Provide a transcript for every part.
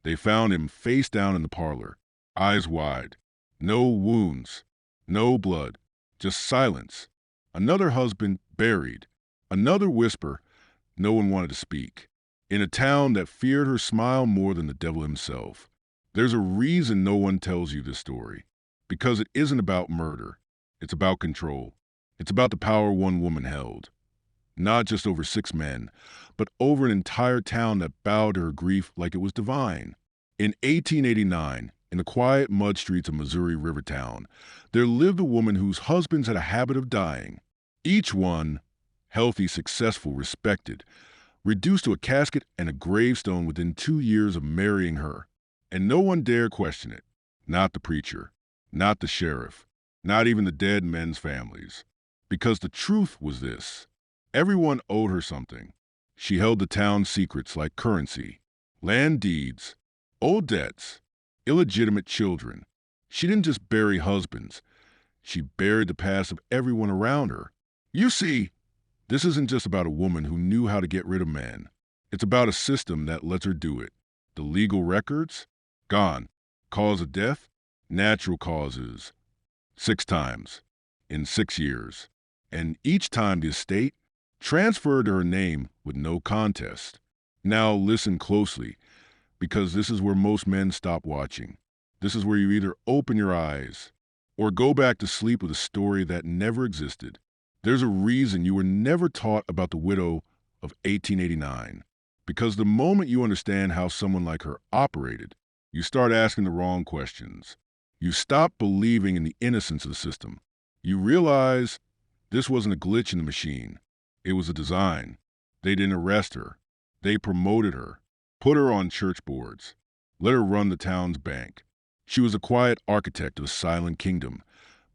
They found him face down in the parlor, eyes wide. No wounds, no blood, just silence. Another husband buried. Another whisper. No one wanted to speak. In a town that feared her smile more than the devil himself. There's a reason no one tells you this story. Because it isn't about murder. It's about control. It's about the power one woman held. Not just over 6 men, but over an entire town that bowed to her grief like it was divine. In 1889, in the quiet mud streets of Missouri Rivertown, there lived a woman whose husbands had a habit of dying. Each one, healthy, successful, respected, reduced to a casket and a gravestone within 2 years of marrying her. And no one dare question it. Not the preacher, not the sheriff, not even the dead men's families. Because the truth was this. Everyone owed her something. She held the town's secrets like currency, land deeds, old debts, illegitimate children. She didn't just bury husbands. She buried the past of everyone around her. You see, this isn't just about a woman who knew how to get rid of men. It's about a system that lets her do it. The legal records? Gone. Cause of death? Natural causes. 6 times. In 6 years. And each time the estate transferred her name with no contest. Now listen closely, because this is where most men stop watching. This is where you either open your eyes or go back to sleep with a story that never existed. There's a reason you were never taught about the widow of 1889. Because the moment you understand how someone like her operated, you start asking the wrong questions. You stop believing in the innocence of the system. You realize this wasn't a glitch in the machine. It was a design. They didn't arrest her. They promoted her, put her on church boards, let her run the town's bank. She was a quiet architect of a silent kingdom,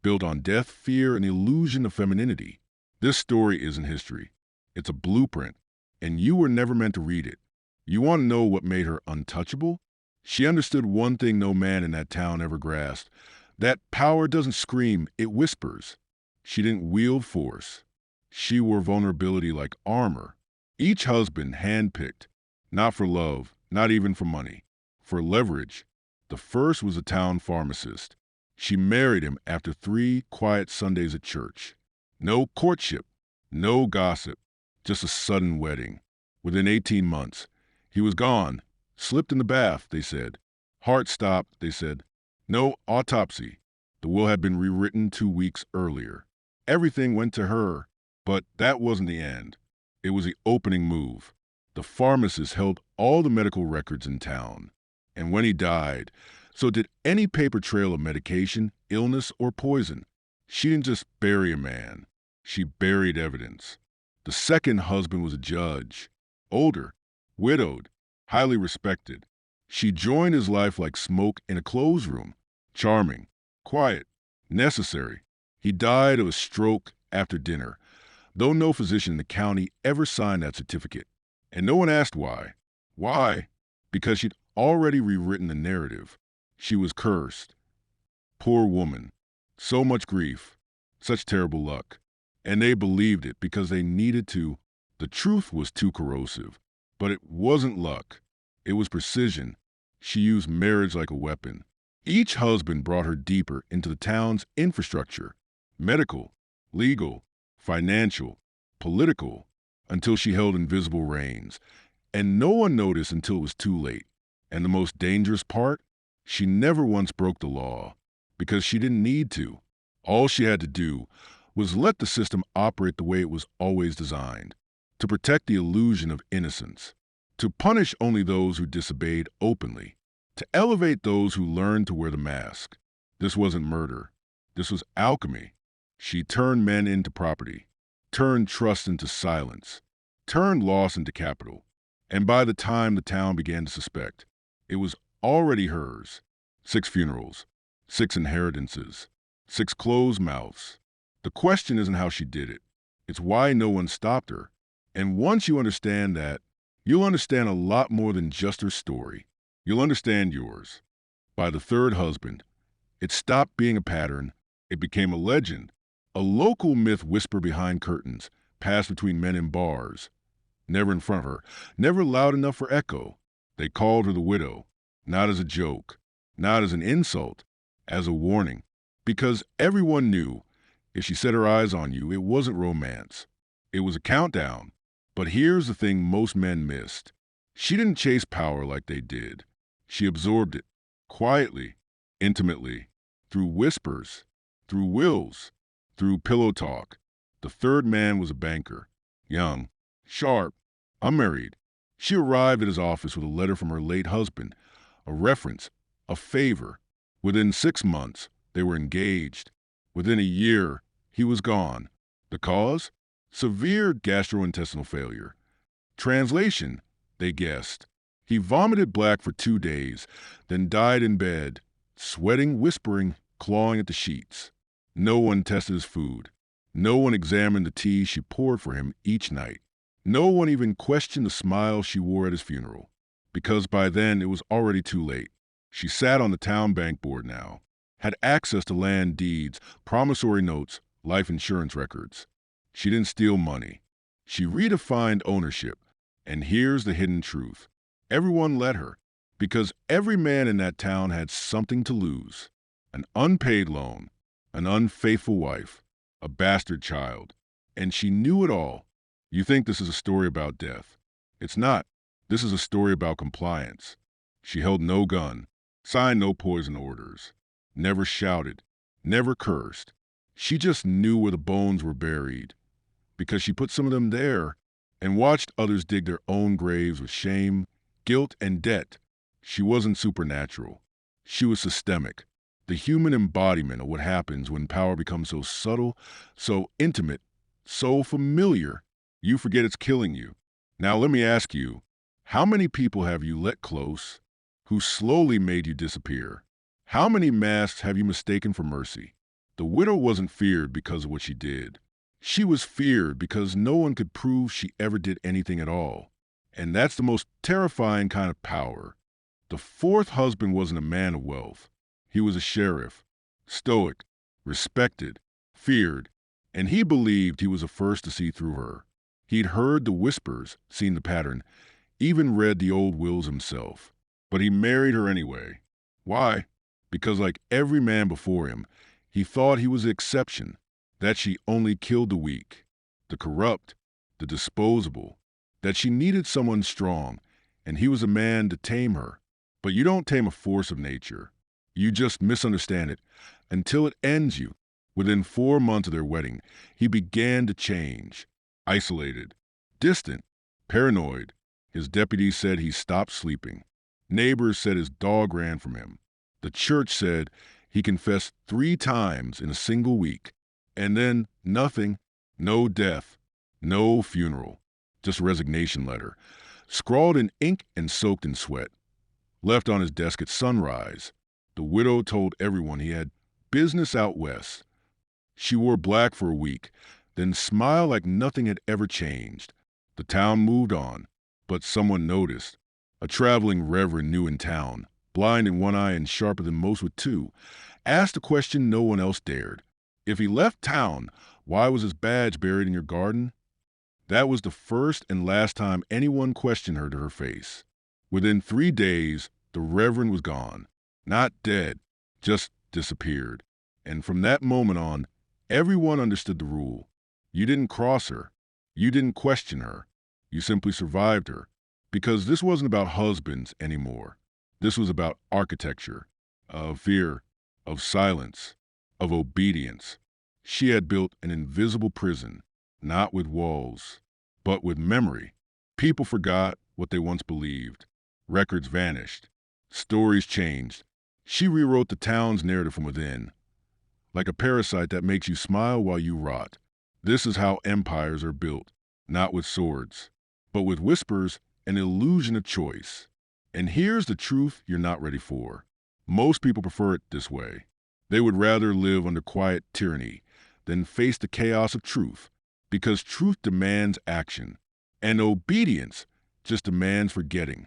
built on death, fear, and the illusion of femininity. This story isn't history. It's a blueprint, and you were never meant to read it. You want to know what made her untouchable? She understood one thing no man in that town ever grasped. That power doesn't scream, it whispers. She didn't wield force. She wore vulnerability like armor. Each husband handpicked, not for love, not even for money, for leverage. The first was a town pharmacist. She married him after 3 quiet Sundays at church. No courtship, no gossip, just a sudden wedding. Within 18 months, he was gone, slipped in the bath, they said. Heart stopped, they said. No autopsy. The will had been rewritten 2 weeks earlier. Everything went to her. But that wasn't the end. It was the opening move. The pharmacist held all the medical records in town. And when he died, so did any paper trail of medication, illness, or poison. She didn't just bury a man. She buried evidence. The second husband was a judge. Older, widowed, highly respected. She joined his life like smoke in a clothes room. Charming, quiet, necessary. He died of a stroke after dinner, though no physician in the county ever signed that certificate. And no one asked why. Why? Because she'd already rewritten the narrative. She was cursed. Poor woman. So much grief. Such terrible luck. And they believed it because they needed to. The truth was too corrosive. But it wasn't luck. It was precision. She used marriage like a weapon. Each husband brought her deeper into the town's infrastructure. Medical, legal, financial, political, until she held invisible reins. And no one noticed until it was too late. And the most dangerous part? She never once broke the law, because she didn't need to. All she had to do was let the system operate the way it was always designed, to protect the illusion of innocence, to punish only those who disobeyed openly, to elevate those who learned to wear the mask. This wasn't murder. This was alchemy. She turned men into property, turned trust into silence, turned loss into capital. And by the time the town began to suspect, it was already hers. 6 funerals, 6 inheritances, 6 closed mouths. The question isn't how she did it. It's why no one stopped her. And once you understand that, you'll understand a lot more than just her story. You'll understand yours. By the third husband, it stopped being a pattern. It became a legend. A local myth whispered behind curtains, passed between men in bars. Never in front of her, never loud enough for echo. They called her the widow. not as a joke, not as an insult, as a warning. Because everyone knew if she set her eyes on you, it wasn't romance. It was a countdown. But here's the thing most men missed. She didn't chase power like they did. She absorbed it, quietly, intimately, through whispers, through wills, through pillow talk. The third man was a banker, young, sharp, unmarried. She arrived at his office with a letter from her late husband, a reference, a favor. Within 6 months, they were engaged. Within a year, he was gone. The cause? Severe gastrointestinal failure. Translation, they guessed. He vomited black for 2 days, then died in bed, sweating, whispering, clawing at the sheets. No one tested his food. No one examined the tea she poured for him each night. No one even questioned the smile she wore at his funeral, because by then it was already too late. She sat on the town bank board now, had access to land deeds, promissory notes, life insurance records. She didn't steal money. She redefined ownership. And here's the hidden truth. Everyone let her, because every man in that town had something to lose. An unpaid loan, an unfaithful wife, a bastard child. And she knew it all. You think this is a story about death. It's not. This is a story about compliance. She held no gun, signed no poison orders, never shouted, never cursed. She just knew where the bones were buried, because she put some of them there and watched others dig their own graves with shame, guilt, and debt. She wasn't supernatural. She was systemic, the human embodiment of what happens when power becomes so subtle, so intimate, so familiar, you forget it's killing you. Now let me ask you, how many people have you let close who slowly made you disappear? How many masks have you mistaken for mercy? The widow wasn't feared because of what she did. She was feared because no one could prove she ever did anything at all. And that's the most terrifying kind of power. The fourth husband wasn't a man of wealth. He was a sheriff, stoic, respected, feared, and he believed he was the first to see through her. He'd heard the whispers, seen the pattern, even read the old wills himself. But he married her anyway. Why? Because like every man before him, he thought he was the exception, that she only killed the weak, the corrupt, the disposable, that she needed someone strong, and he was a man to tame her. But you don't tame a force of nature. You just misunderstand it until it ends you. Within 4 months of their wedding, he began to change. Isolated, distant, paranoid. His deputies said he stopped sleeping. Neighbors said his dog ran from him. The church said he confessed 3 times in a single week. And then nothing, no death, no funeral, just a resignation letter, scrawled in ink and soaked in sweat, left on his desk at sunrise. The widow told everyone he had business out west. She wore black for a week, then smiled like nothing had ever changed. The town moved on, but someone noticed. A traveling reverend new in town, blind in one eye and sharper than most with 2, asked a question no one else dared. If he left town, why was his badge buried in your garden? That was the first and last time anyone questioned her to her face. Within 3 days, the reverend was gone. Not dead, just disappeared. And from that moment on, everyone understood the rule. You didn't cross her. You didn't question her. You simply survived her. Because this wasn't about husbands anymore. This was about architecture, of fear, of silence, of obedience. She had built an invisible prison, not with walls, but with memory. People forgot what they once believed. Records vanished. Stories changed. She rewrote the town's narrative from within, like a parasite that makes you smile while you rot. This is how empires are built, not with swords, but with whispers and illusion of choice. And here's the truth you're not ready for. Most people prefer it this way. They would rather live under quiet tyranny than face the chaos of truth, because truth demands action, and obedience just demands forgetting.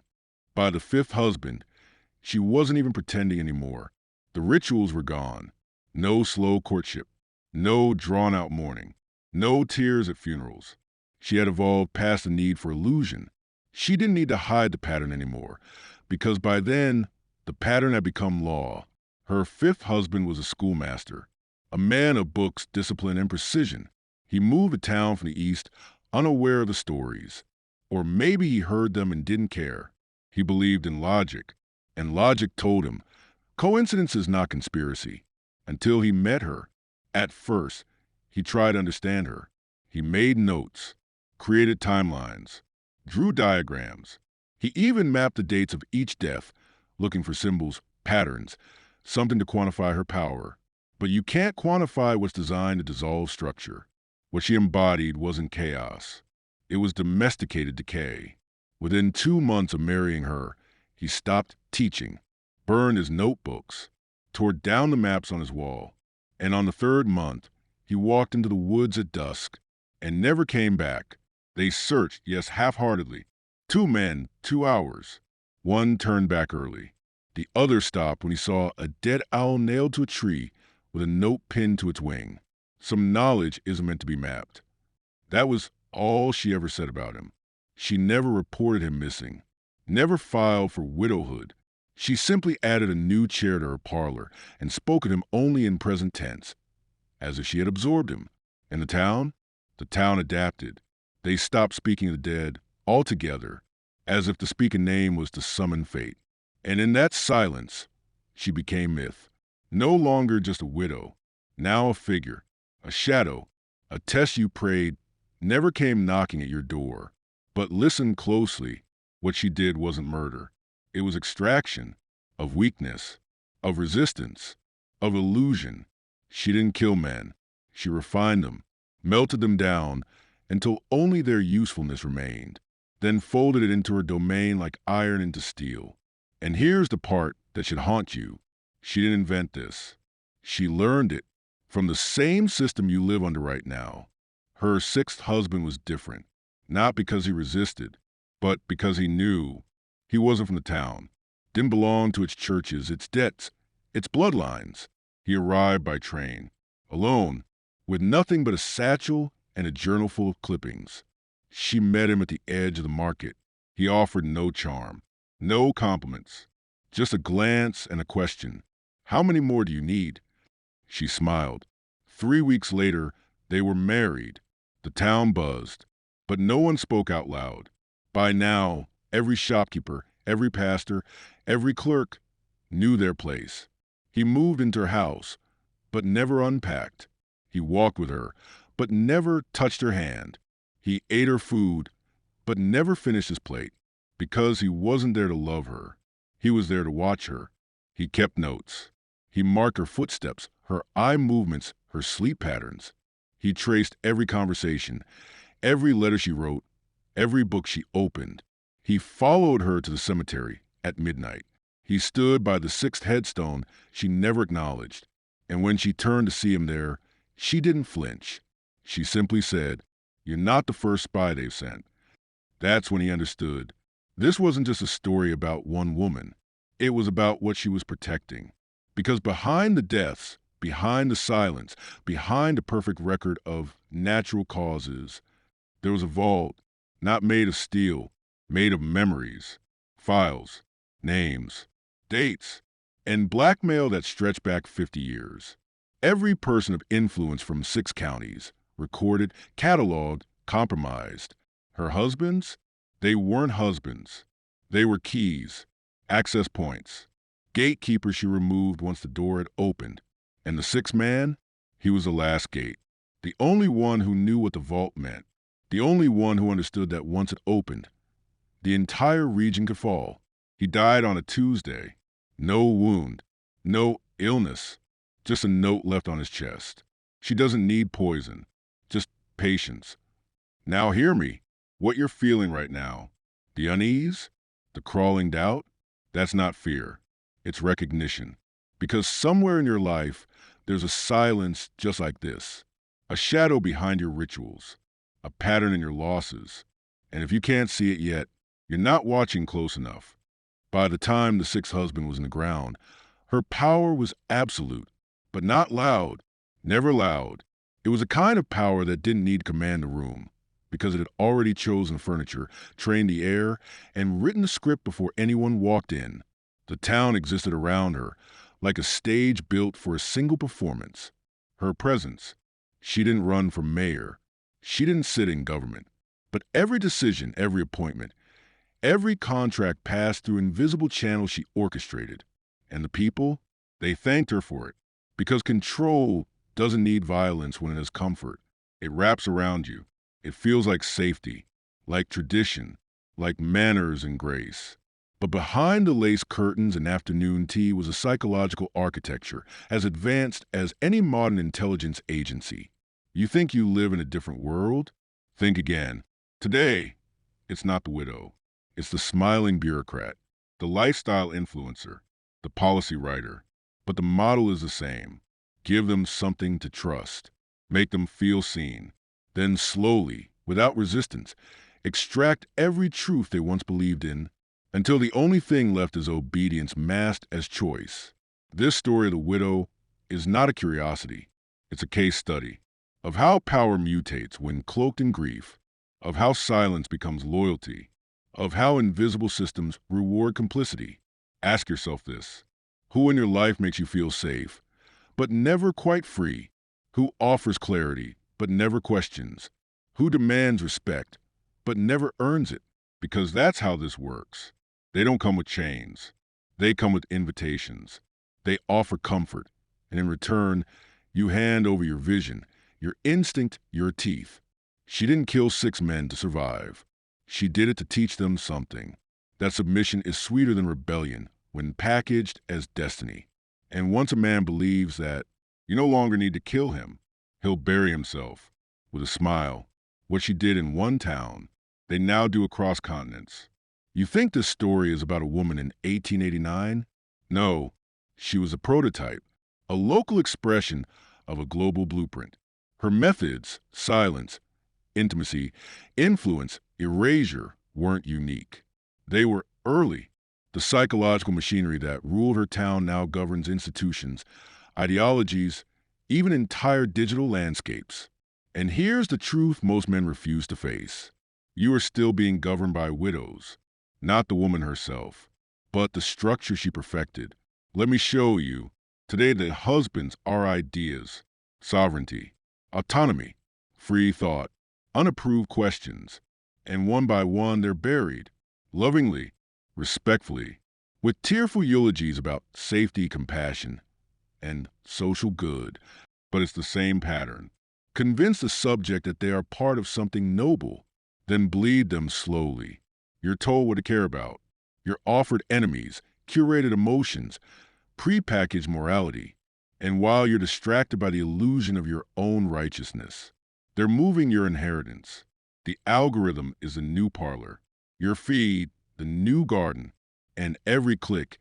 By the 5th husband, she wasn't even pretending anymore. The rituals were gone. No slow courtship, no drawn-out mourning, no tears at funerals. She had evolved past the need for illusion. She didn't need to hide the pattern anymore, because by then, The pattern had become law. Her fifth husband was a schoolmaster, a man of books, discipline, and precision. He moved to town from the east, unaware of the stories. Or maybe he heard them and didn't care. He believed in logic, and logic told him, coincidence is not conspiracy. Until he met her. At first, he tried to understand her. He made notes, created timelines, drew diagrams. He even mapped the dates of each death, looking for symbols, patterns, something to quantify her power. But you can't quantify what's designed to dissolve structure. What she embodied wasn't chaos. It was domesticated decay. Within 2 months of marrying her, he stopped teaching, burned his notebooks, tore down the maps on his wall, and on the 3rd month, he walked into the woods at dusk and never came back. They searched, yes, half-heartedly. 2 men, 2 hours. One turned back early. The other stopped when he saw a dead owl nailed to a tree with a note pinned to its wing. Some knowledge isn't meant to be mapped. That was all she ever said about him. She never reported him missing, never filed for widowhood. She simply added a new chair to her parlor and spoke of him only in present tense, as if she had absorbed him. And the town adapted. They stopped speaking of the dead altogether, as if to speak a name was to summon fate. And in that silence, she became myth. No longer just a widow, now a figure, a shadow, a test you prayed never came knocking at your door. But listen closely. What she did wasn't murder. It was extraction of weakness, of resistance, of illusion. She didn't kill men. She refined them, melted them down until only their usefulness remained, then folded it into her domain like iron into steel. And here's the part that should haunt you. She didn't invent this. She learned it from the same system you live under right now. Her 6th husband was different, not because he resisted, but because he knew. He wasn't from the town, didn't belong to its churches, its debts, its bloodlines. He arrived by train, alone, with nothing but a satchel and a journal full of clippings. She met him at the edge of the market. He offered no charm, no compliments, just a glance and a question. How many more do you need? She smiled. 3 weeks later, they were married. The town buzzed, but no one spoke out loud. By now, every shopkeeper, every pastor, every clerk knew their place. He moved into her house, but never unpacked. He walked with her, but never touched her hand. He ate her food, but never finished his plate, because he wasn't there to love her. He was there to watch her. He kept notes. He marked her footsteps, her eye movements, her sleep patterns. He traced every conversation, every letter she wrote, every book she opened. He followed her to the cemetery at midnight. He stood by the 6th headstone she never acknowledged. And when she turned to see him there, she didn't flinch. She simply said, "You're not the first spy they've sent." That's when he understood. This wasn't just a story about one woman. It was about what she was protecting. Because behind the deaths, behind the silence, behind the perfect record of natural causes, there was a vault, not made of steel, made of memories, files, names, dates, and blackmail that stretched back 50 years. Every person of influence from 6 counties, recorded, cataloged, compromised. Her husbands? They weren't husbands. They were keys, access points, gatekeepers she removed once the door had opened. And the 6th man? He was the last gate. The only one who knew what the vault meant. The only one who understood that once it opened, the entire region could fall. He died on a Tuesday. No wound, no illness, just a note left on his chest. She doesn't need poison, just patience. Now hear me. What you're feeling right now, the unease, the crawling doubt, that's not fear. It's recognition. Because somewhere in your life, there's a silence just like this. A shadow behind your rituals, a pattern in your losses. And if you can't see it yet, you're not watching close enough. By the time the 6th husband was in the ground, her power was absolute, but not loud, never loud. It was a kind of power that didn't need to command the room, because it had already chosen furniture, trained the air, and written the script before anyone walked in. The town existed around her, like a stage built for a single performance. Her presence. She didn't run for mayor. She didn't sit in government. But every decision, every appointment, every contract passed through invisible channels she orchestrated. And the people, they thanked her for it. Because control doesn't need violence when it has comfort. It wraps around you. It feels like safety, like tradition, like manners and grace. But behind the lace curtains and afternoon tea was a psychological architecture as advanced as any modern intelligence agency. You think you live in a different world? Think again. Today, it's not the widow. It's the smiling bureaucrat, the lifestyle influencer, the policy writer. But the model is the same. Give them something to trust. Make them feel seen. Then slowly, without resistance, extract every truth they once believed in until the only thing left is obedience masked as choice. This story of the widow is not a curiosity. It's a case study of how power mutates when cloaked in grief, of how silence becomes loyalty, of how invisible systems reward complicity. Ask yourself this. Who in your life makes you feel safe, but never quite free? Who offers clarity, but never questions? Who demands respect, but never earns it? Because that's how this works. They don't come with chains. They come with invitations. They offer comfort, and in return, you hand over your vision, your instinct, your teeth. She didn't kill 6 men to survive. She did it to teach them something. That submission is sweeter than rebellion when packaged as destiny. And once a man believes that you no longer need to kill him, he'll bury himself with a smile. What she did in one town, they now do across continents. You think this story is about a woman in 1889? No, she was a prototype, a local expression of a global blueprint. Her methods, silence, intimacy, influence, erasure, weren't unique. They were early. The psychological machinery that ruled her town now governs institutions, ideologies, even entire digital landscapes. And here's the truth most men refuse to face. You are still being governed by widows, not the woman herself, but the structure she perfected. Let me show you. Today, the husbands are ideas, sovereignty, autonomy, free thought, unapproved questions, and one by one they're buried, lovingly, respectfully, with tearful eulogies about safety, compassion, and social good. But it's the same pattern. Convince the subject that they are part of something noble, then bleed them slowly. You're told what to care about. You're offered enemies, curated emotions, prepackaged morality. And while you're distracted by the illusion of your own righteousness, they're moving your inheritance. The algorithm is the new parlor. Your feed, the new garden. And every click,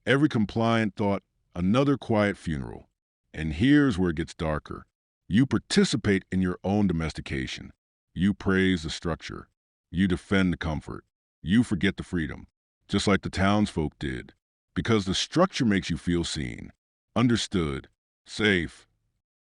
every compliant thought, another quiet funeral. And here's where it gets darker. You participate in your own domestication. You praise the structure. You defend the comfort. You forget the freedom, just like the townsfolk did, because the structure makes you feel seen, understood, safe.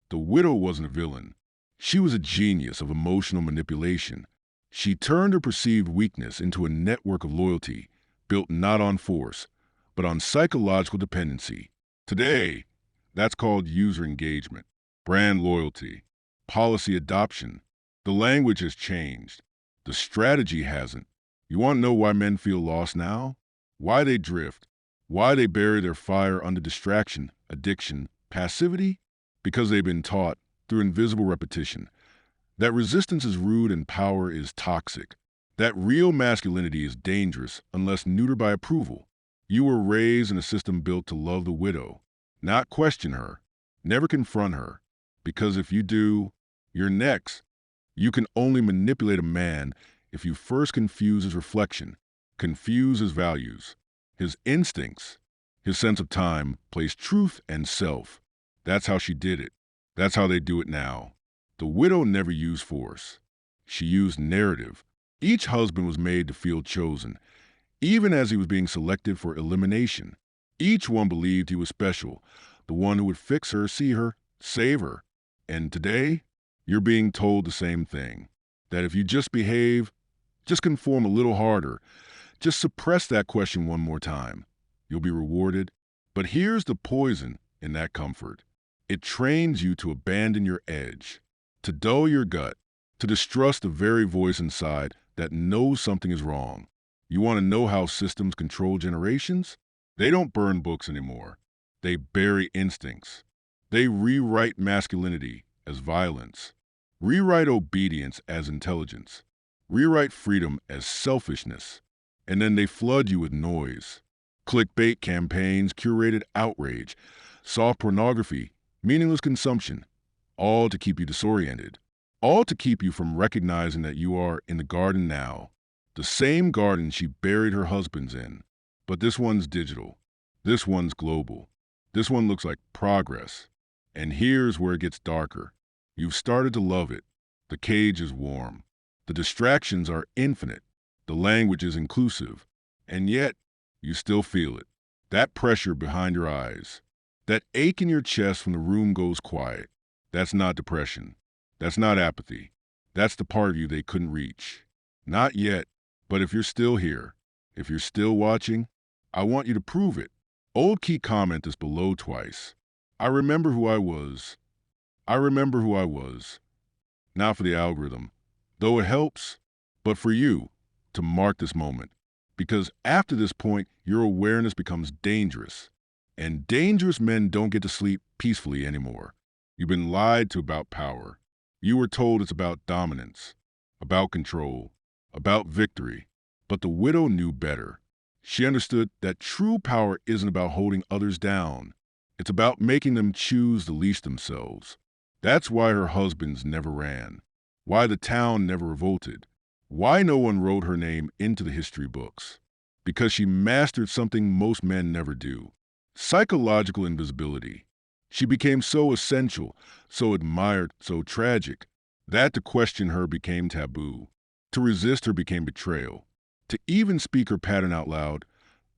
The widow wasn't a villain. She was a genius of emotional manipulation. She turned her perceived weakness into a network of loyalty, built not on force, but on psychological dependency. Today, that's called user engagement, brand loyalty, policy adoption. The language has changed. The strategy hasn't. You want to know why men feel lost now? Why they drift? Why they bury their fire under distraction, addiction, passivity? Because they've been taught, through invisible repetition, that resistance is rude and power is toxic. That real masculinity is dangerous unless neutered by approval. You were raised in a system built to love the widow, not question her, never confront her. Because if you do, you're next. You can only manipulate a man if you first confuse his reflection, confuse his values, his instincts, his sense of time, place truth and self. That's how she did it. That's how they do it now. The widow never used force. She used narrative. Each husband was made to feel chosen, even as he was being selected for elimination. Each one believed he was special, the one who would fix her, see her, save her. And today, you're being told the same thing. That if you just behave, just conform a little harder, just suppress that question one more time, You'll be rewarded. But here's the poison in that comfort. It trains you to abandon your edge, to dull your gut, to distrust the very voice inside that knows something is wrong. You want to know how systems control generations? They don't burn books anymore. They bury instincts. They rewrite masculinity as violence, rewrite obedience as intelligence, rewrite freedom as selfishness, and then they flood you with noise. Clickbait campaigns, curated outrage, soft pornography, meaningless consumption, all to keep you disoriented, all to keep you from recognizing that you are in the garden now, the same garden she buried her husbands in. But this one's digital. This one's global. This one looks like progress. And here's where it gets darker. You've started to love it. The cage is warm. The distractions are infinite. The language is inclusive. And yet, you still feel it. That pressure behind your eyes. That ache in your chest when the room goes quiet. That's not depression. That's not apathy. That's the part of you they couldn't reach. Not yet. But if you're still here, if you're still watching, I want you to prove it. Old key comment is below twice. I remember who I was. I remember who I was. Not for the algorithm, though it helps, but for you to mark this moment. Because after this point, your awareness becomes dangerous. And dangerous men don't get to sleep peacefully anymore. You've been lied to about power. You were told it's about dominance, about control, about victory. But the widow knew better. She understood that true power isn't about holding others down. It's about making them choose to leash themselves. That's why her husbands never ran, why the town never revolted, why no one wrote her name into the history books. Because she mastered something most men never do: psychological invisibility. She became so essential, so admired, so tragic, that to question her became taboo. To resist her became betrayal. To even speak her pattern out loud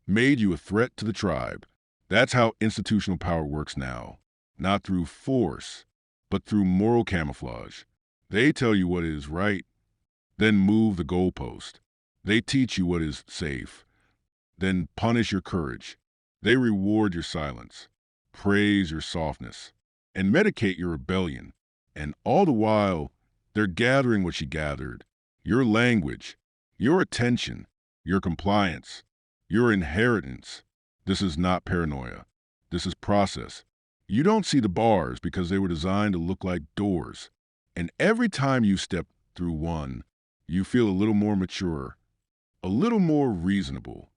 made you a threat to the tribe. That's how institutional power works now. Not through force, but through moral camouflage. They tell you what is right, then move the goalpost. They teach you what is safe, then punish your courage. They reward your silence, praise your softness, and medicate your rebellion. And all the while, they're gathering what she gathered: your language, your attention, your compliance, your inheritance. This is not paranoia. This is process. You don't see the bars because they were designed to look like doors. And every time you step through one, you feel a little more mature, a little more reasonable,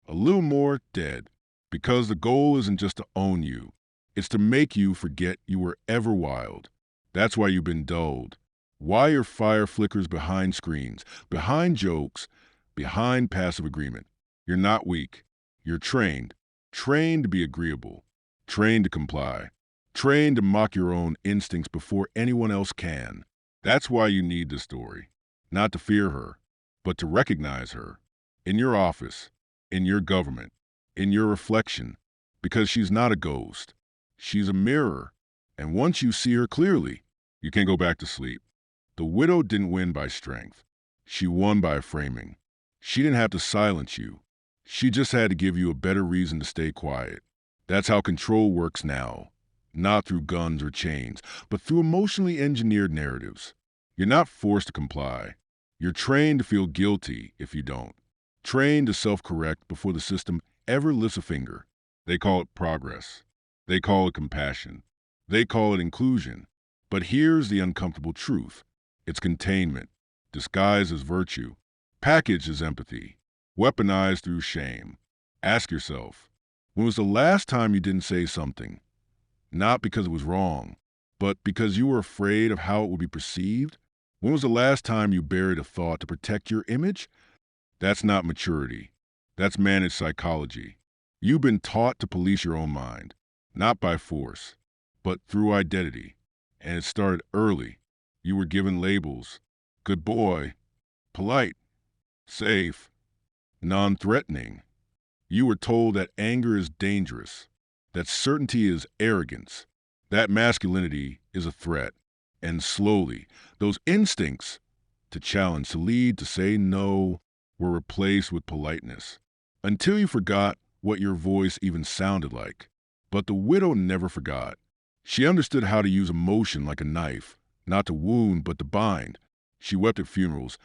a little more dead. Because the goal isn't just to own you. It's to make you forget you were ever wild. That's why you've been dulled. Why your fire flickers behind screens, behind jokes, behind passive agreement. You're not weak. You're trained. Trained to be agreeable. Trained to comply. Trained to mock your own instincts before anyone else can. That's why you need this story. Not to fear her, but to recognize her. In your office, in your government, in your reflection. Because she's not a ghost. She's a mirror. And once you see her clearly, you can go back to sleep. The widow didn't win by strength. She won by framing. She didn't have to silence you. She just had to give you a better reason to stay quiet. That's how control works now. Not through guns or chains, but through emotionally engineered narratives. You're not forced to comply. You're trained to feel guilty if you don't. Trained to self-correct before the system ever lifts a finger. They call it progress. They call it compassion. They call it inclusion. But here's the uncomfortable truth. It's containment, disguised as virtue, packaged as empathy, weaponized through shame. Ask yourself, when was the last time you didn't say something? Not because it was wrong, but because you were afraid of how it would be perceived? When was the last time you buried a thought to protect your image? That's not maturity. That's managed psychology. You've been taught to police your own mind, not by force, but through identity. And it started early. You were given labels: good boy, polite, safe, non-threatening. You were told that anger is dangerous, that certainty is arrogance, that masculinity is a threat. And slowly, those instincts to challenge, to lead, to say no, were replaced with politeness. Until you forgot what your voice even sounded like. But the widow never forgot. She understood how to use emotion like a knife, not to wound, but to bind. She wept at funerals,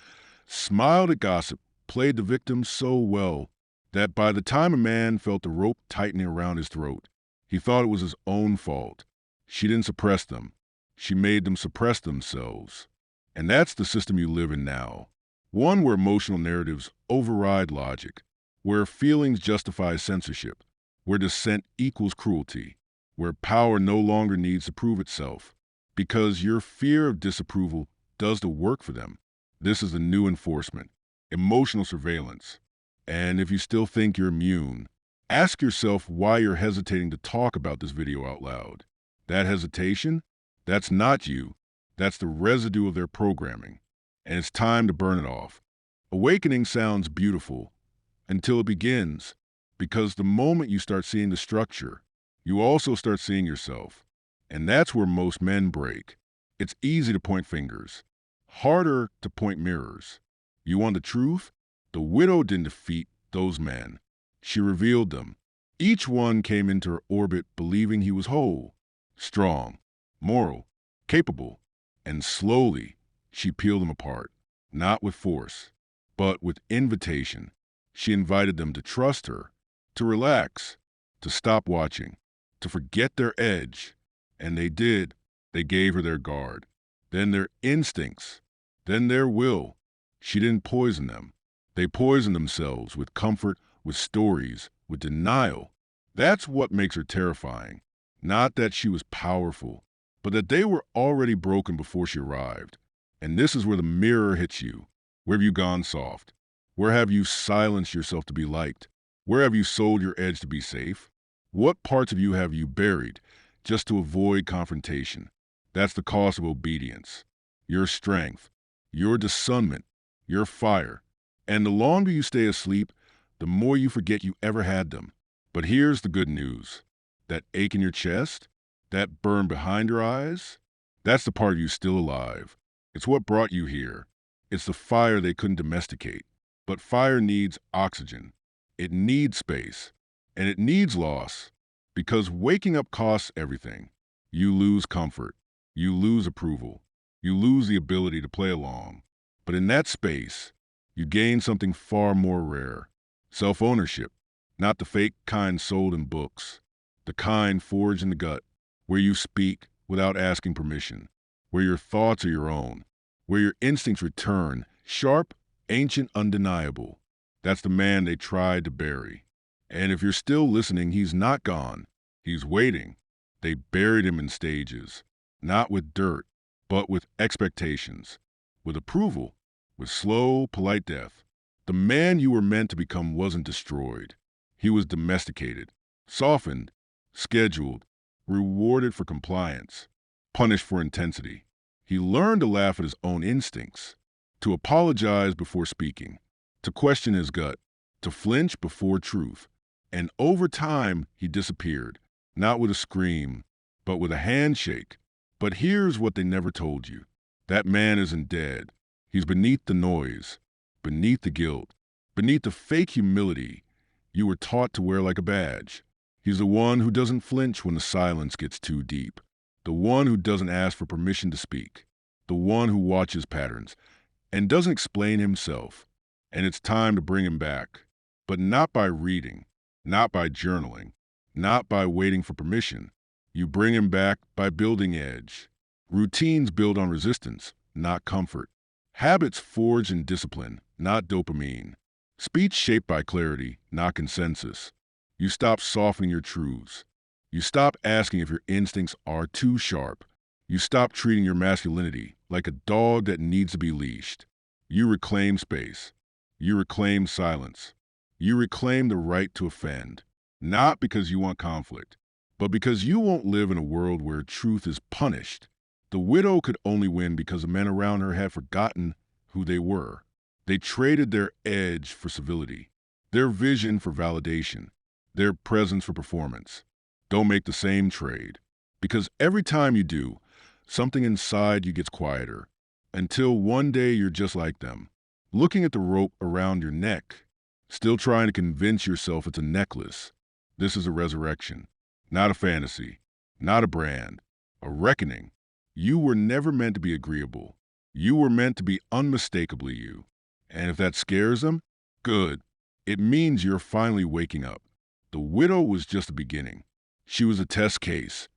smiled at gossip, played the victim so well that by the time a man felt the rope tightening around his throat, he thought it was his own fault. She didn't suppress them. She made them suppress themselves. And that's the system you live in now. One where emotional narratives override logic, where feelings justify censorship, where dissent equals cruelty, where power no longer needs to prove itself, because your fear of disapproval does the work for them. This is the new enforcement, emotional surveillance. And if you still think you're immune, ask yourself why you're hesitating to talk about this video out loud. That hesitation? That's not you. That's the residue of their programming. And it's time to burn it off. Awakening sounds beautiful until it begins, because the moment you start seeing the structure, you also start seeing yourself. And that's where most men break. It's easy to point fingers, harder to point mirrors. You want the truth? The widow didn't defeat those men. She revealed them. Each one came into her orbit believing he was whole, strong, moral, capable, and slowly she peeled them apart, not with force, but with invitation. She invited them to trust her, to relax, to stop watching, to forget their edge. And they did. They gave her their guard, then their instincts, then their will. She didn't poison them. They poisoned themselves with comfort, with stories, with denial. That's what makes her terrifying. Not that she was powerful, but that they were already broken before she arrived. And this is where the mirror hits you. Where have you gone soft? Where have you silenced yourself to be liked? Where have you sold your edge to be safe? What parts of you have you buried just to avoid confrontation? That's the cost of obedience. Your strength, your discernment, your fire. And the longer you stay asleep, the more you forget you ever had them. But here's the good news. That ache in your chest, that burn behind your eyes, that's the part of you still alive. It's what brought you here. It's the fire they couldn't domesticate. But fire needs oxygen. It needs space. And it needs loss. Because waking up costs everything. You lose comfort. You lose approval. You lose the ability to play along. But in that space, you gain something far more rare. Self-ownership. Not the fake kind sold in books. The kind forged in the gut, where you speak without asking permission, where your thoughts are your own, where your instincts return, sharp, ancient, undeniable. That's the man they tried to bury. And if you're still listening, he's not gone. He's waiting. They buried him in stages, not with dirt, but with expectations, with approval, with slow, polite death. The man you were meant to become wasn't destroyed. He was domesticated, softened, scheduled, rewarded for compliance, punished for intensity. He learned to laugh at his own instincts, to apologize before speaking, to question his gut, to flinch before truth. And over time, he disappeared, not with a scream, but with a handshake. But here's what they never told you. That man isn't dead. He's beneath the noise, beneath the guilt, beneath the fake humility you were taught to wear like a badge. He's the one who doesn't flinch when the silence gets too deep, the one who doesn't ask for permission to speak, the one who watches patterns and doesn't explain himself. And it's time to bring him back, but not by reading, not by journaling, not by waiting for permission. You bring him back by building edge. Routines built on resistance, not comfort. Habits forged in discipline, not dopamine. Speech shaped by clarity, not consensus. You stop softening your truths. You stop asking if your instincts are too sharp. You stop treating your masculinity like a dog that needs to be leashed. You reclaim space. You reclaim silence. You reclaim the right to offend. Not because you want conflict, but because you won't live in a world where truth is punished. The widow could only win because the men around her had forgotten who they were. They traded their edge for civility, their vision for validation, their presence for performance. Don't make the same trade, because every time you do, something inside you gets quieter, until one day you're just like them, looking at the rope around your neck, Still trying to convince yourself it's a necklace. This is a resurrection, not a fantasy, not a brand, a reckoning. You were never meant to be agreeable. You were meant to be unmistakably you. And if that scares them, good. It means you're finally waking up. The widow was just the beginning. She was a test case,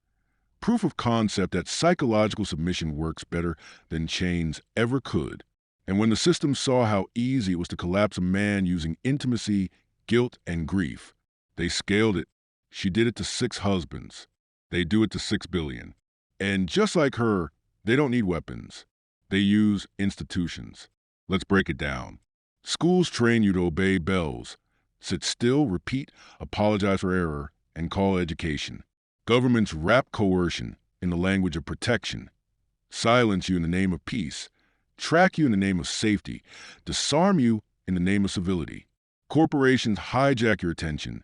proof of concept that psychological submission works better than chains ever could. And when the system saw how easy it was to collapse a man using intimacy, guilt, and grief, they scaled it. She did it to 6 husbands. They do it to 6 billion. And just like her, they don't need weapons. They use institutions. Let's break it down. Schools train you to obey bells, sit still, repeat, apologize for error, and call education. Governments wrap coercion in the language of protection, silence you in the name of peace, track you in the name of safety, disarm you in the name of civility. Corporations hijack your attention,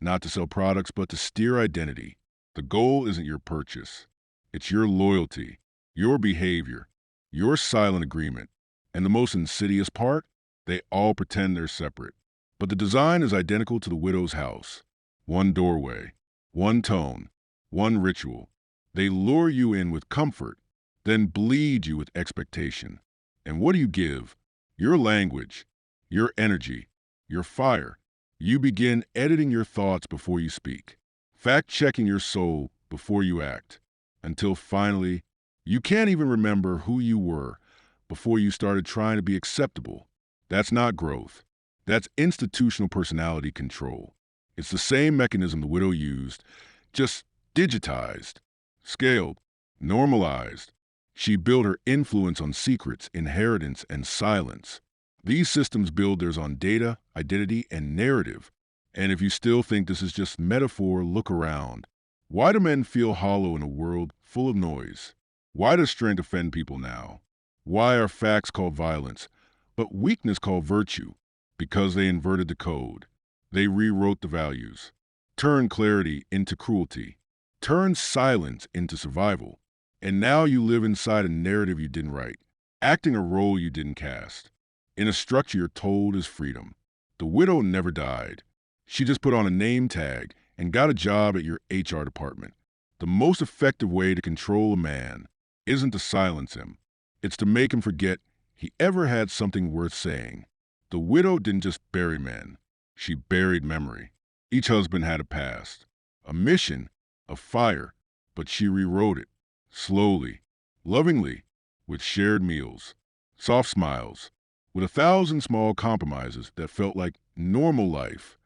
not to sell products, but to steer identity. The goal isn't your purchase. It's your loyalty, your behavior, your silent agreement. And the most insidious part? They all pretend they're separate. But the design is identical to the widow's house. One doorway, one tone, one ritual. They lure you in with comfort, then bleed you with expectation. And what do you give? Your language, your energy, your fire. You begin editing your thoughts before you speak, fact-checking your soul before you act, until finally, you can't even remember who you were before you started trying to be acceptable. That's not growth. That's institutional personality control. It's the same mechanism the widow used, just digitized, scaled, normalized. She built her influence on secrets, inheritance, and silence. These systems build theirs on data, identity, and narrative. And if you still think this is just metaphor, look around. Why do men feel hollow in a world full of noise? Why does strength offend people now? Why are facts called violence, but weakness called virtue? Because they inverted the code. They rewrote the values, turned clarity into cruelty, turned silence into survival. And now you live inside a narrative you didn't write, acting a role you didn't cast, in a structure you're told is freedom. The widow never died. She just put on a name tag and got a job at your HR department. The most effective way to control a man isn't to silence him. It's to make him forget he ever had something worth saying. The widow didn't just bury men. She buried memory. Each husband had a past, a mission, a fire, but she rewrote it. Slowly, lovingly, with shared meals, soft smiles, with 1,000 small compromises that felt like normal life.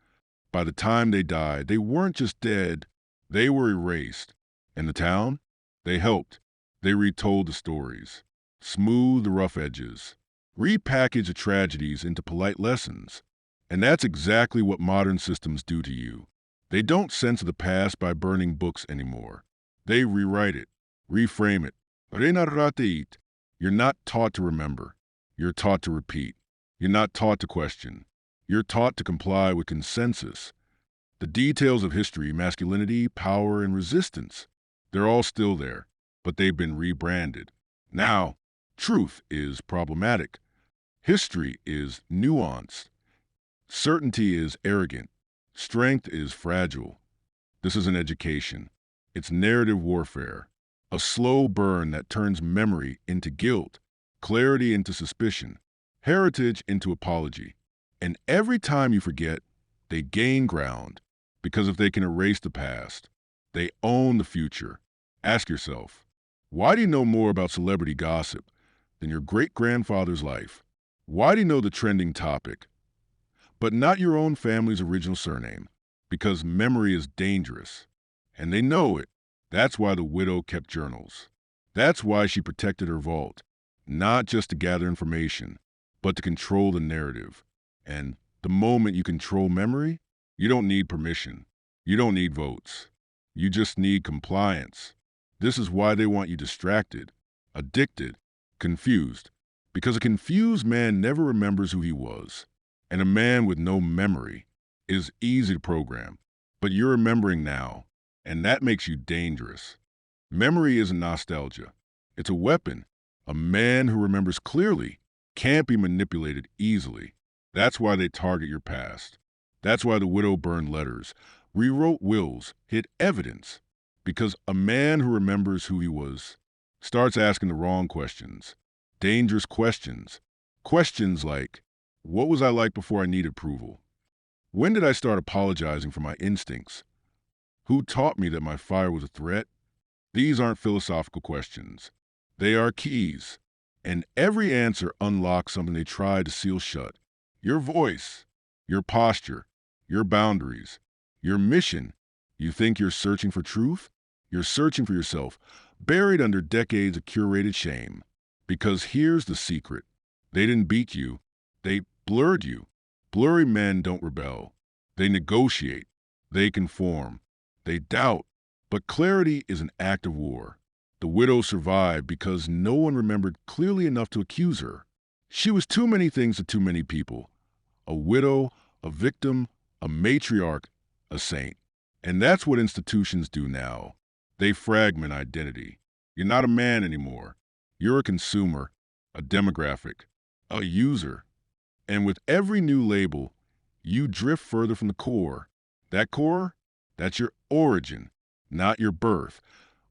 By the time they died, they weren't just dead, they were erased. And the town? They helped. They retold the stories, smoothed the rough edges, repackaged the tragedies into polite lessons. And that's exactly what modern systems do to you. They don't censor the past by burning books anymore. They rewrite it, reframe it. Renarrate. You're not taught to remember. You're taught to repeat. You're not taught to question. You're taught to comply with consensus. The details of history, masculinity, power, and resistance, they're all still there, but they've been rebranded. Now, truth is problematic. History is nuanced. Certainty is arrogant. Strength is fragile. This is an education. It's narrative warfare. A slow burn that turns memory into guilt, clarity into suspicion, heritage into apology. And every time you forget, they gain ground. Because if they can erase the past, they own the future. Ask yourself, why do you know more about celebrity gossip than your great-grandfather's life? Why do you know the trending topic, but not your own family's original surname? Because memory is dangerous, and they know it. That's why the widow kept journals. That's why she protected her vault, not just to gather information, but to control the narrative. And the moment you control memory, you don't need permission. You don't need votes. You just need compliance. This is why they want you distracted, addicted, confused. Because a confused man never remembers who he was. And a man with no memory is easy to program. But you're remembering now, and that makes you dangerous. Memory isn't nostalgia. It's a weapon. A man who remembers clearly can't be manipulated easily. That's why they target your past. That's why the widow burned letters, rewrote wills, hid evidence. Because a man who remembers who he was starts asking the wrong questions, dangerous questions. Questions like, what was I like before I needed approval? When did I start apologizing for my instincts? Who taught me that my fire was a threat? These aren't philosophical questions. They are keys. And every answer unlocks something they tried to seal shut. Your voice, your posture, your boundaries, your mission. You think you're searching for truth? You're searching for yourself, buried under decades of curated shame. Because here's the secret. They didn't beat you. They blurred you. Blurry men don't rebel. They negotiate. They conform. They doubt. But clarity is an act of war. The widow survived because no one remembered clearly enough to accuse her. She was too many things to too many people. A widow, a victim, a matriarch, a saint. And that's what institutions do now. They fragment identity. You're not a man anymore. You're a consumer, a demographic, a user. And with every new label, you drift further from the core. That core, that's your origin, not your birth,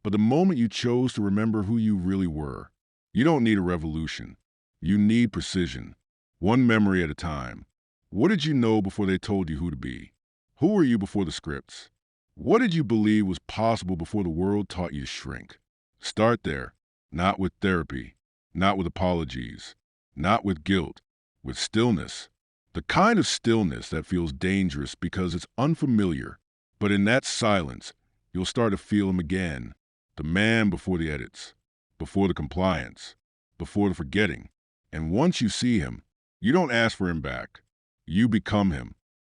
but the moment you chose to remember who you really were. You don't need a revolution. You need precision. One memory at a time. What did you know before they told you who to be? Who were you before the scripts? What did you believe was possible before the world taught you to shrink? Start there, not with therapy, not with apologies, not with guilt, with stillness. The kind of stillness that feels dangerous because it's unfamiliar. But in that silence, you'll start to feel him again. The man before the edits, before the compliance, before the forgetting. And once you see him, you don't ask for him back. You become him.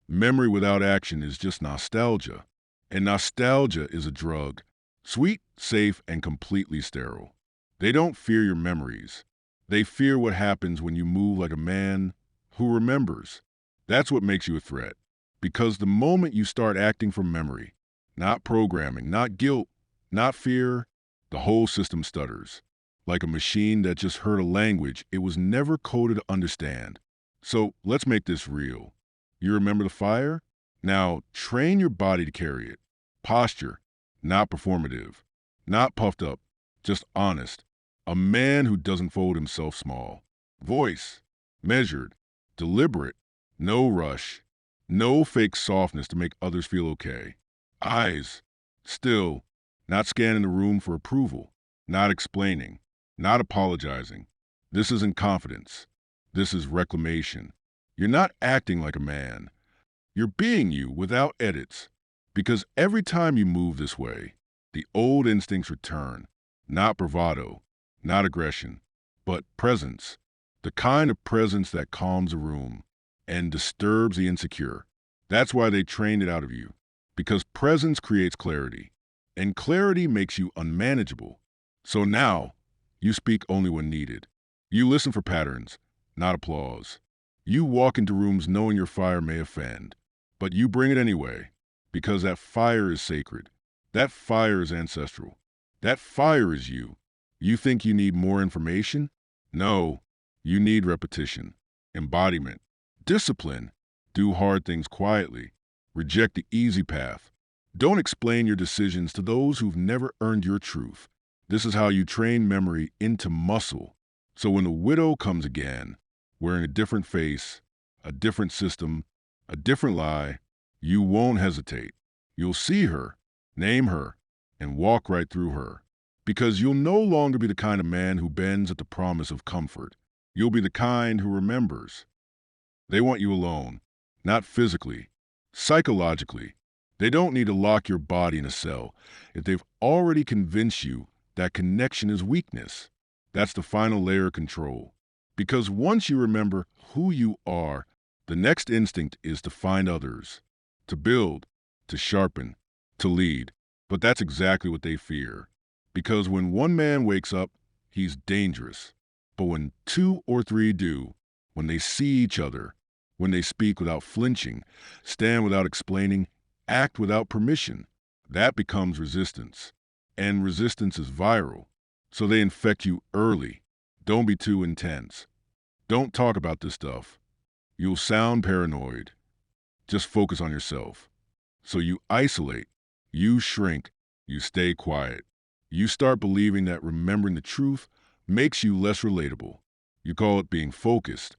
Memory without action is just nostalgia. And nostalgia is a drug. Sweet, safe, and completely sterile. They don't fear your memories. They fear what happens when you move like a man who remembers. That's what makes you a threat. Because the moment you start acting from memory, not programming, not guilt, not fear, the whole system stutters. Like a machine that just heard a language it was never coded to understand. So let's make this real. You remember the fire? Now train your body to carry it. Posture, not performative, not puffed up, just honest. A man who doesn't fold himself small. Voice, measured, deliberate, no rush, no fake softness to make others feel okay. Eyes, still, not scanning the room for approval, not explaining, not apologizing. This isn't confidence. This is reclamation. You're not acting like a man. You're being you without edits. Because every time you move this way, the old instincts return. Not bravado, not aggression, but presence. The kind of presence that calms a room and disturbs the insecure. That's why they trained it out of you. Because presence creates clarity, and clarity makes you unmanageable. So now, you speak only when needed. You listen for patterns, not applause. You walk into rooms knowing your fire may offend, but you bring it anyway, because that fire is sacred. That fire is ancestral. That fire is you. You think you need more information? No, you need repetition, embodiment, discipline. Do hard things quietly. Reject the easy path. Don't explain your decisions to those who've never earned your truth. This is how you train memory into muscle. So when the widow comes again, wearing a different face, a different system, a different lie, you won't hesitate. You'll see her, name her, and walk right through her. Because you'll no longer be the kind of man who bends at the promise of comfort. You'll be the kind who remembers. They want you alone, not physically, psychologically. They don't need to lock your body in a cell if they've already convinced you that connection is weakness. That's the final layer of control. Because once you remember who you are, the next instinct is to find others, to build, to sharpen, to lead. But that's exactly what they fear. Because when one man wakes up, he's dangerous. But when two or three do, when they see each other, when they speak without flinching, stand without explaining, act without permission, that becomes resistance. And resistance is viral. So they infect you early. Don't be too intense. Don't talk about this stuff. You'll sound paranoid. Just focus on yourself. So you isolate, you shrink, you stay quiet. You start believing that remembering the truth makes you less relatable. You call it being focused.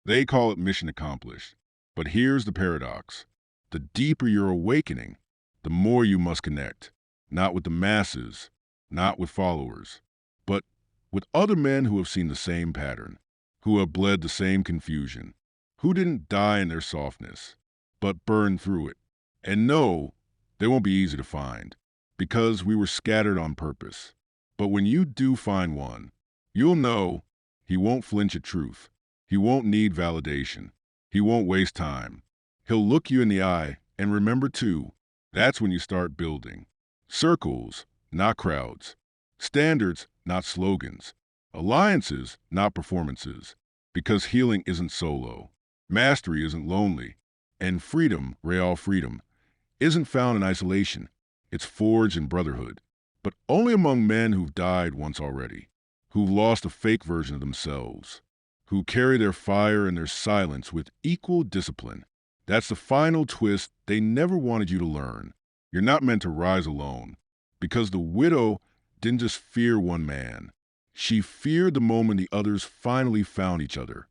They call it mission accomplished. But here's the paradox. The deeper you're awakening, the more you must connect. Not with the masses, not with followers, but with other men who have seen the same pattern, who have bled the same confusion, who didn't die in their softness, but burned through it. And no, they won't be easy to find, because we were scattered on purpose. But when you do find one, you'll know he won't flinch at truth. He won't need validation. He won't waste time. He'll look you in the eye and remember too. That's when you start building. Circles, not crowds. Standards, not slogans. Alliances, not performances. Because healing isn't solo. Mastery isn't lonely. And freedom, real freedom, isn't found in isolation. It's forged in brotherhood. But only among men who've died once already, who've lost a fake version of themselves, who carry their fire and their silence with equal discipline. That's the final twist they never wanted you to learn. You're not meant to rise alone, because the widow didn't just fear one man. She feared the moment the others finally found each other.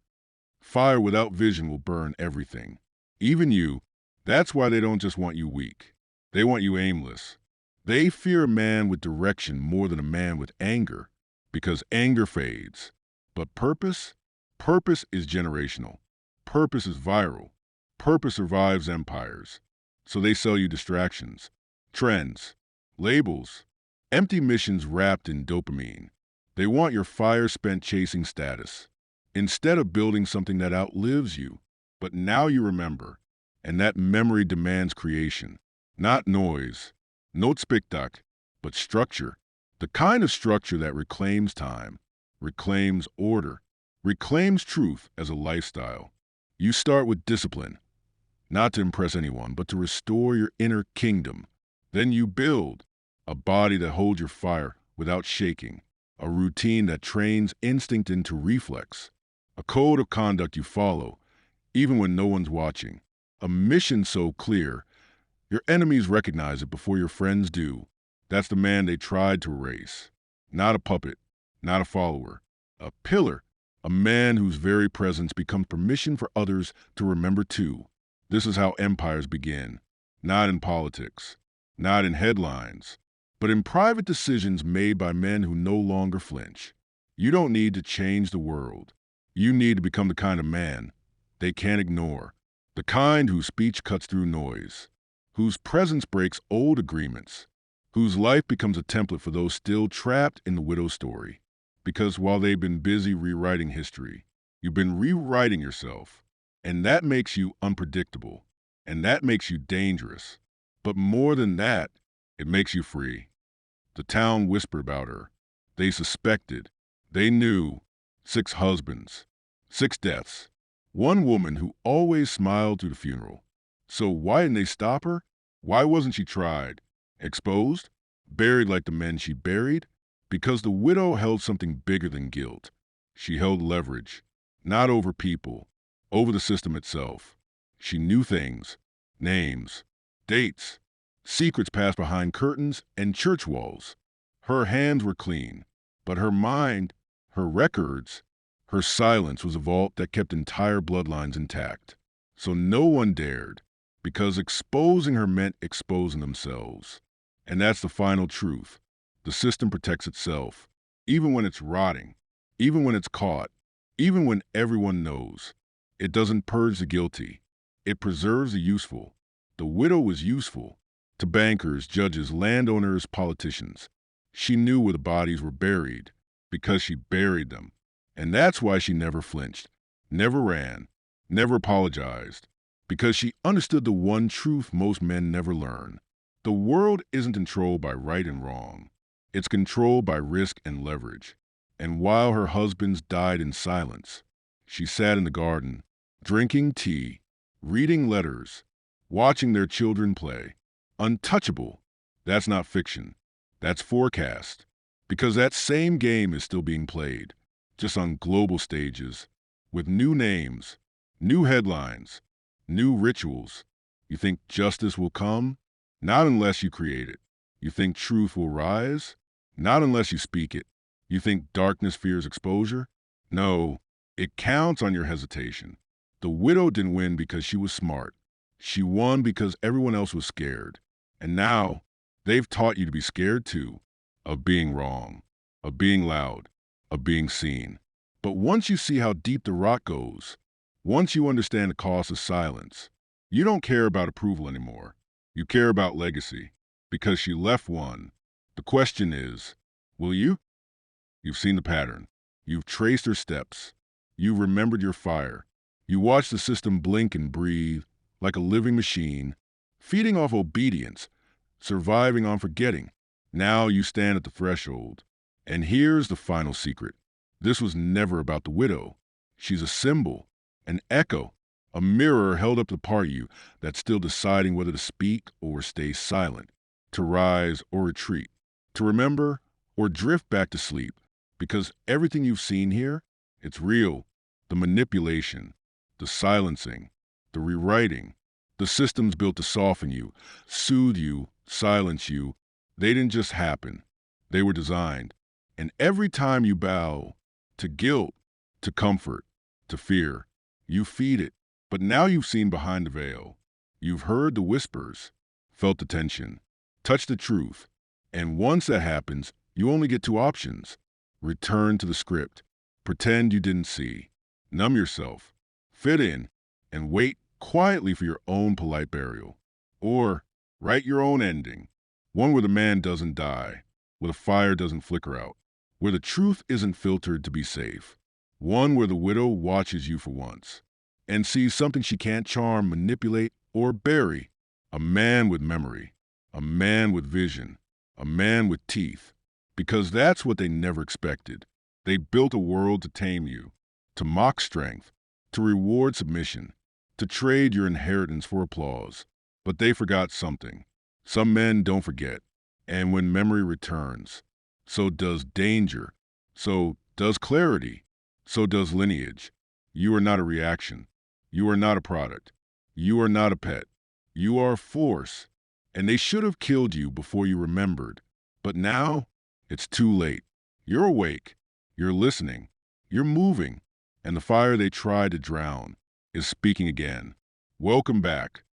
Fire without vision will burn everything. Even you. That's why they don't just want you weak. They want you aimless. They fear a man with direction more than a man with anger, because anger fades. But purpose? Purpose is generational. Purpose is viral. Purpose survives empires. So they sell you distractions, trends, labels, empty missions wrapped in dopamine. They want your fire spent chasing status, instead of building something that outlives you. But now you remember, and that memory demands creation, not noise, not spectacle, but structure. The kind of structure that reclaims time, reclaims order, reclaims truth as a lifestyle. You start with discipline, not to impress anyone, but to restore your inner kingdom. Then you build a body that holds your fire without shaking, a routine that trains instinct into reflex, a code of conduct you follow, even when no one's watching, a mission so clear, your enemies recognize it before your friends do. That's the man they tried to erase. Not a puppet, not a follower, a pillar, a man whose very presence becomes permission for others to remember too. This is how empires begin, not in politics, not in headlines, but in private decisions made by men who no longer flinch. You don't need to change the world. You need to become the kind of man they can't ignore, the kind whose speech cuts through noise, whose presence breaks old agreements, whose life becomes a template for those still trapped in the widow's story. Because while they've been busy rewriting history, you've been rewriting yourself. And that makes you unpredictable. And that makes you dangerous. But more than that, it makes you free. The town whispered about her. They suspected. They knew. 6 husbands. 6 deaths. One woman who always smiled through the funeral. So why didn't they stop her? Why wasn't she tried? Exposed? Buried like the men she buried? Because the widow held something bigger than guilt. She held leverage. Not over people. Over the system itself. She knew things, names, dates, secrets passed behind curtains and church walls. Her hands were clean, but her mind, her records, her silence was a vault that kept entire bloodlines intact. So no one dared, because exposing her meant exposing themselves. And that's the final truth. The system protects itself, even when it's rotting, even when it's caught, even when everyone knows. It doesn't purge the guilty. It preserves the useful. The widow was useful to bankers, judges, landowners, politicians. She knew where the bodies were buried because she buried them. And that's why she never flinched, never ran, never apologized, because she understood the one truth most men never learn. The world isn't controlled by right and wrong. It's controlled by risk and leverage. And while her husbands died in silence, she sat in the garden, drinking tea, reading letters, watching their children play. Untouchable. That's not fiction. That's forecast. Because that same game is still being played, just on global stages, with new names, New headlines, new rituals. You think justice will come? Not unless you create it. You think truth will rise? Not unless you speak it. You think darkness fears exposure? No, it counts on your hesitation. The widow didn't win because she was smart. She won because everyone else was scared. And now, they've taught you to be scared too, of being wrong, of being loud, of being seen. But once you see how deep the rot goes, once you understand the cost of silence, you don't care about approval anymore. You care about legacy, because she left one. The question is, will you? You've seen the pattern. You've traced her steps. You've remembered your fire. You watch the system blink and breathe like a living machine, feeding off obedience, surviving on forgetting. Now you stand at the threshold. And here's the final secret. This was never about the widow. She's a symbol, an echo, a mirror held up to part you that's still deciding whether to speak or stay silent, to rise or retreat, to remember or drift back to sleep. Because everything you've seen here, it's real. The manipulation, the silencing, the rewriting, the systems built to soften you, soothe you, silence you, they didn't just happen. They were designed. And every time you bow to guilt, to comfort, to fear, you feed it. But now you've seen behind the veil. You've heard the whispers, felt the tension, touched the truth. And once that happens, you only get two options. Return to the script. Pretend you didn't see. Numb yourself. Fit in. And wait quietly for your own polite burial. Or write your own ending. One where the man doesn't die, where the fire doesn't flicker out, where the truth isn't filtered to be safe. One where the widow watches you for once and sees something she can't charm, manipulate, or bury. A man with memory, a man with vision, a man with teeth. Because that's what they never expected. They built a world to tame you, to mock strength, to reward submission, to trade your inheritance for applause. But they forgot something. Some men don't forget. And when memory returns, so does danger, so does clarity, so does lineage. You are not a reaction. You are not a product. You are not a pet. You are a force. And they should have killed you before you remembered. But now, it's too late. You're awake. You're listening. You're moving. And the fire they tried to drown is speaking again. Welcome back.